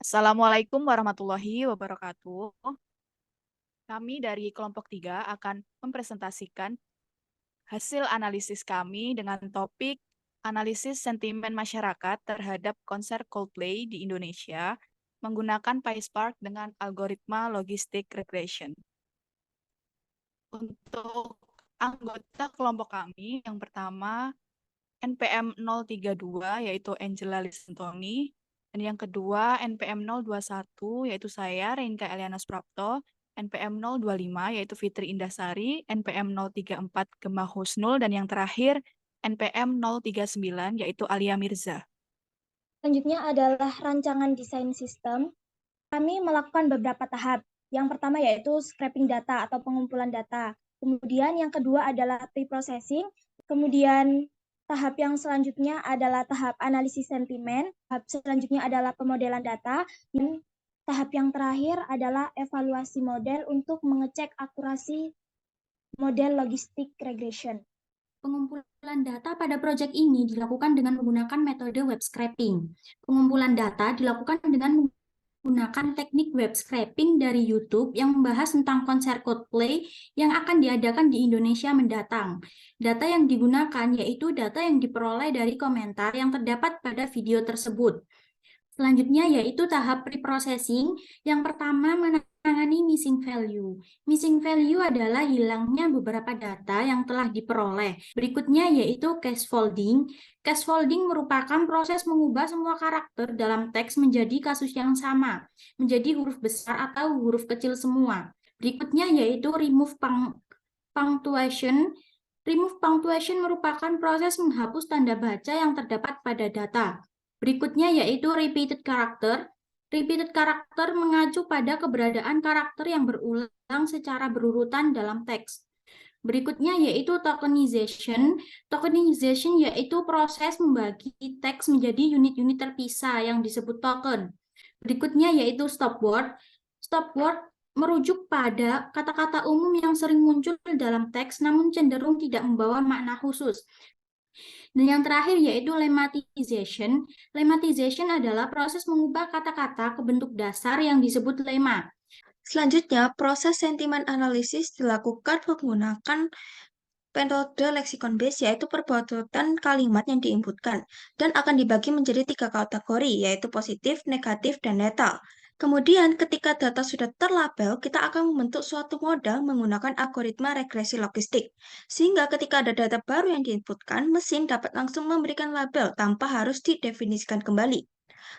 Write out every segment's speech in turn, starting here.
Assalamualaikum warahmatullahi wabarakatuh. Kami dari kelompok 3 akan mempresentasikan hasil analisis kami dengan topik analisis sentimen masyarakat terhadap konser Coldplay di Indonesia menggunakan PySpark dengan algoritma logistic regression. Untuk anggota kelompok kami, yang pertama NPM 032 yaitu Angela Lisantoni, dan yang kedua NPM 021 yaitu saya Reinka Eliana Sprapto, NPM 025 yaitu Fitri Indasari, NPM 034 Gemma Husnul, dan yang terakhir NPM 039 yaitu Alia Mirza. Selanjutnya adalah rancangan desain sistem. Kami melakukan beberapa tahap. Yang pertama yaitu scraping data atau pengumpulan data. Kemudian yang kedua adalah pre-processing. Kemudian tahap yang selanjutnya adalah tahap analisis sentimen. Tahap selanjutnya adalah pemodelan data. Dan tahap yang terakhir adalah evaluasi model untuk mengecek akurasi model logistic regression. Pengumpulan data pada proyek ini dilakukan dengan menggunakan metode web scraping. Pengumpulan data dilakukan dengan menggunakan teknik web scraping dari YouTube yang membahas tentang konser Coldplay yang akan diadakan di Indonesia mendatang. Data yang digunakan yaitu data yang diperoleh dari komentar yang terdapat pada video tersebut. Selanjutnya yaitu tahap pre-processing. Yang pertama menangani missing value. Missing value adalah hilangnya beberapa data yang telah diperoleh. Berikutnya yaitu cachefolding. Cachefolding merupakan proses mengubah semua karakter dalam teks menjadi kasus yang sama, menjadi huruf besar atau huruf kecil semua. Berikutnya yaitu remove punctuation. Remove punctuation merupakan proses menghapus tanda baca yang terdapat pada data. Berikutnya yaitu repeated character. Repeated character mengacu pada keberadaan karakter yang berulang secara berurutan dalam teks. Berikutnya yaitu tokenization. Tokenization yaitu proses membagi teks menjadi unit-unit terpisah yang disebut token. Berikutnya yaitu stop word. Stop word merujuk pada kata-kata umum yang sering muncul dalam teks namun cenderung tidak membawa makna khusus. Dan yang terakhir yaitu lemmatization. Lemmatization adalah proses mengubah kata-kata ke bentuk dasar yang disebut lemma. Selanjutnya, proses sentimen analisis dilakukan menggunakan metode lexicon base, yaitu perbuatan kalimat yang diinputkan, dan akan dibagi menjadi 3 kategori, yaitu positif, negatif, dan netral. Kemudian, ketika data sudah terlabel, kita akan membentuk suatu model menggunakan algoritma regresi logistik, sehingga ketika ada data baru yang diinputkan, mesin dapat langsung memberikan label tanpa harus didefinisikan kembali.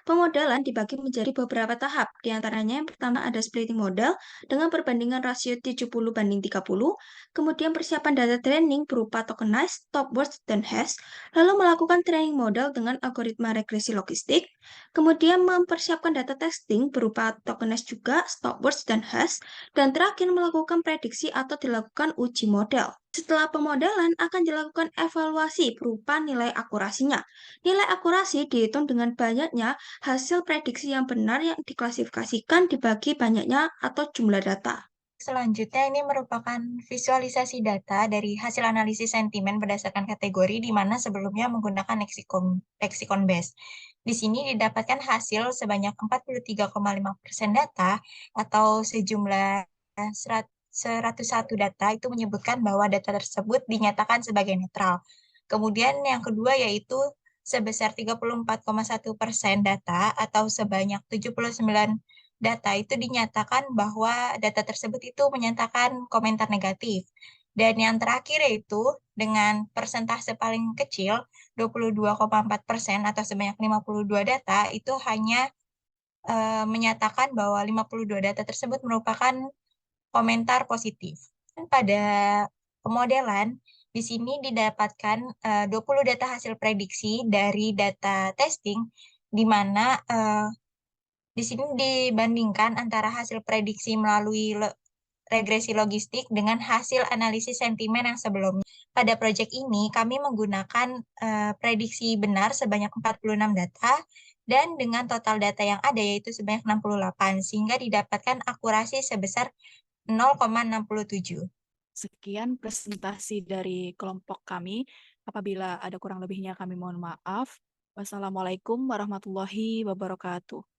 Pemodelan dibagi menjadi beberapa tahap, di antaranya yang pertama ada splitting model dengan perbandingan rasio 70:30, kemudian persiapan data training berupa tokenized, top words, dan hash, lalu melakukan training model dengan algoritma regresi logistik, kemudian mempersiapkan data testing berupa tokenized juga, stop words, dan hash, dan terakhir melakukan prediksi atau dilakukan uji model. Setelah pemodelan akan dilakukan evaluasi berupa nilai akurasinya. Nilai akurasi dihitung dengan banyaknya hasil prediksi yang benar yang diklasifikasikan dibagi banyaknya atau jumlah data. Selanjutnya, ini merupakan visualisasi data dari hasil analisis sentimen berdasarkan kategori, di mana sebelumnya menggunakan lexicon base. Di sini didapatkan hasil sebanyak 43,5% data atau sejumlah 101 data itu menyebutkan bahwa data tersebut dinyatakan sebagai netral. Kemudian yang kedua yaitu sebesar 34,1% data atau sebanyak 79 data itu dinyatakan bahwa data tersebut itu menyatakan komentar negatif. Dan yang terakhir yaitu dengan persentase paling kecil 22,4% atau sebanyak 52 data itu hanya menyatakan bahwa 52 data tersebut merupakan komentar positif. Dan pada pemodelan di sini didapatkan 20 data hasil prediksi dari data testing di mana di sini dibandingkan antara hasil prediksi melalui regresi logistik dengan hasil analisis sentimen yang sebelumnya. Pada proyek ini, kami menggunakan prediksi benar sebanyak 46 data, dan dengan total data yang ada yaitu sebanyak 68, sehingga didapatkan akurasi sebesar 0,67. Sekian presentasi dari kelompok kami. Apabila ada kurang lebihnya kami mohon maaf. Wassalamualaikum warahmatullahi wabarakatuh.